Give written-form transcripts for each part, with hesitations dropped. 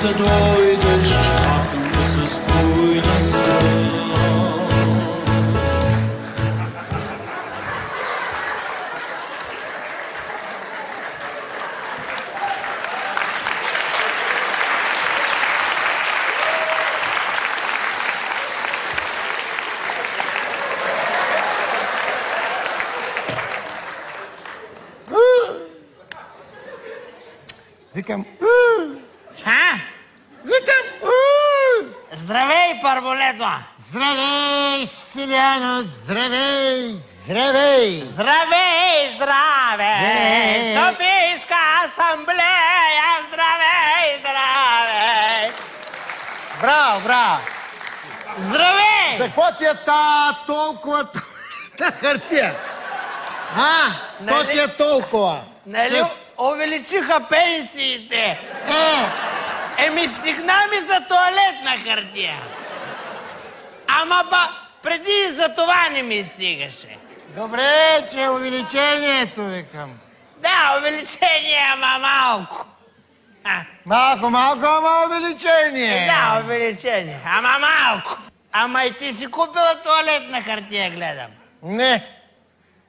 Да дойдеш, чакам да се спой на Викам... Здравей, Първолето! Здравей, Стиляно, здравей, здравей! Здравей, здравей! Софийска асамблея, здравей, здравей! Браво, браво! Здравей! За какво ти е толкова на хартия? Какво ти е толкова? Нали увеличиха пенсиите? Еми стигна ми за туалетна хартия. Ама преди за това не ми стигаше. Добре, че увеличението, викам. Да, увеличение, ама малко. Малко, ама увеличение. Да, увеличение, ама малко. Ама и ти си купила туалетна хартия, гледам.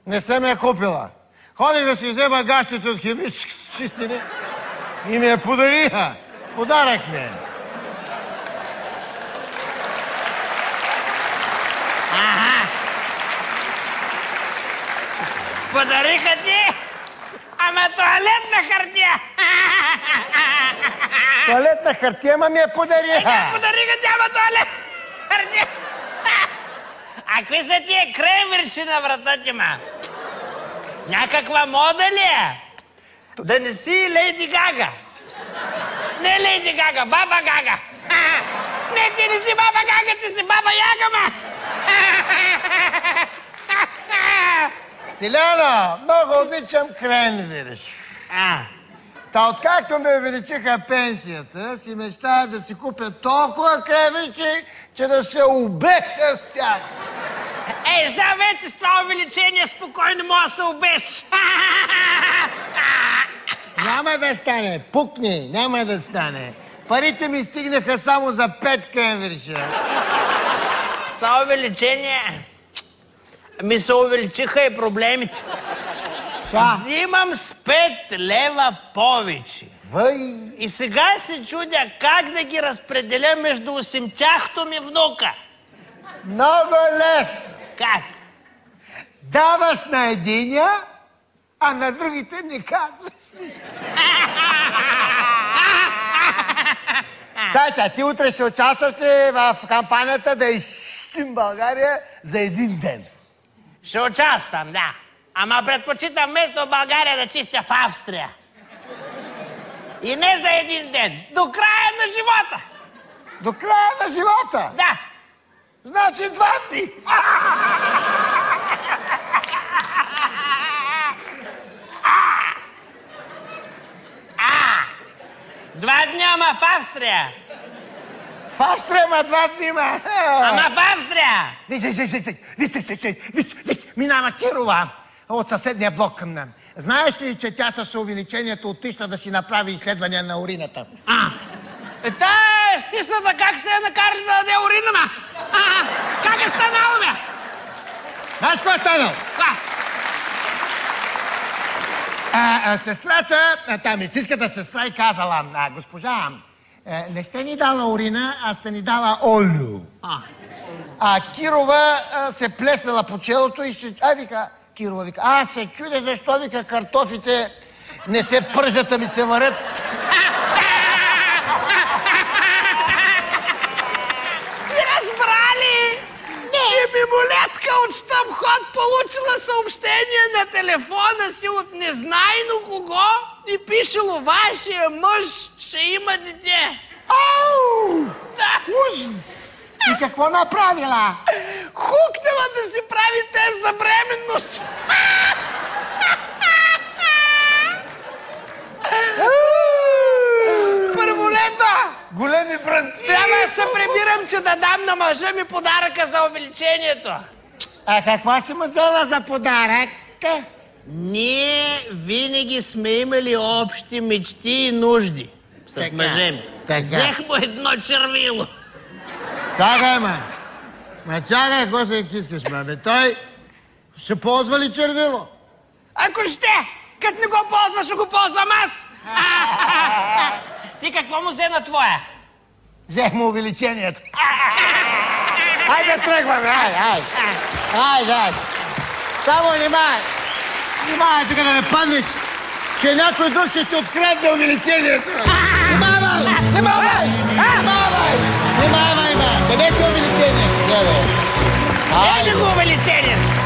Не съм я купила. Ходих да си взема гащите от химически чистини и ми я подариха. Подарък ми е. Подариха ти? Ама туалетна хартия! Туалетна хартия, ама ми я подариха. Подариха ти, ама туалетна хартия! А какви са тия кремвирши на врата ти, ма? Някаква мода ли е? Да не си Лейди Гага. Не Лейди Гага, Баба Гага. Не, ти не си Баба Гага, ти си Баба Яга, ма! Стиляно, много обичам кренвирш. Та откакто ме увеличиха пенсията, си мечтая да си купя толкова кренвирши, че да се обеся с тях. За вече с това увеличение спокойно може да се обесиш. Няма да стане, пукни, няма да стане. Парите ми стигнаха само за 5 кренвирша. С това увеличение ми се увеличиха и проблемите. Взимам с 5 лева повече. И сега се чудя как да ги разпределя между 8-тяхто ми внука. Много лесно. Как? Даваш на единия, а на другите не казваш нищо. Чай, ти утре ще участваш ли в кампанията да изчистим България за един ден? Ще участвам, да. Ама предпочитам вместо България да чистя в Австрия. И не за един ден. До края на живота. До края на живота? Да. Значи 2 дни. 2 дни, ама в Австрия. В Австрия, ама 2 дни, ма. Ама в Австрия. Виж, минава Кирова от съседния блок към нам. Знаеш ли, че тя с увеличението отишла да си направи изследвания на урината? Тая стисната как се е накарали да даде урина, ма? Как е станало, бе? Знаеш какво е станало? Сестрата, медицинската сестра и казала, госпожа, не сте ни дала урина, а сте ни дала олио. Кирова се плеснала по челото и ще... вика, Кирова вика, аз се чудя защо, вика, картофите не се пържат, а ми се варят. Разбрали, че мимолетка от щабход получила съобщение на телефона си от незнайно кого и пишело, вашия мъж ще има дете. Да. Ужас! И какво направила? Хукнала да си прави тест за бременност. Първолето! Големи бранти! Трябва да се прибирам, че да дам на мъжа ми подаръка за увеличението. Какво си му взела за подарък? Ние винаги сме имали общи мечти и нужди с мъже ми. Взех му едно червило. Чакай, ма. Ма чакай, какво се кискаш, ма? Той ще ползва ли червило? Ако ще, като не го ползва, ще го ползвам аз. Ти какво му взе на твоя? Взех му увеличението. Хайде, тръгваме, хайде. Хайде. Само внимай. Внимай, така да не паднеш, че някой друг ще ти открадне увеличението. Внимавай! Внимавай! Внимавай! Внимавай, ма! Къде е увеличението? Ето го увеличението.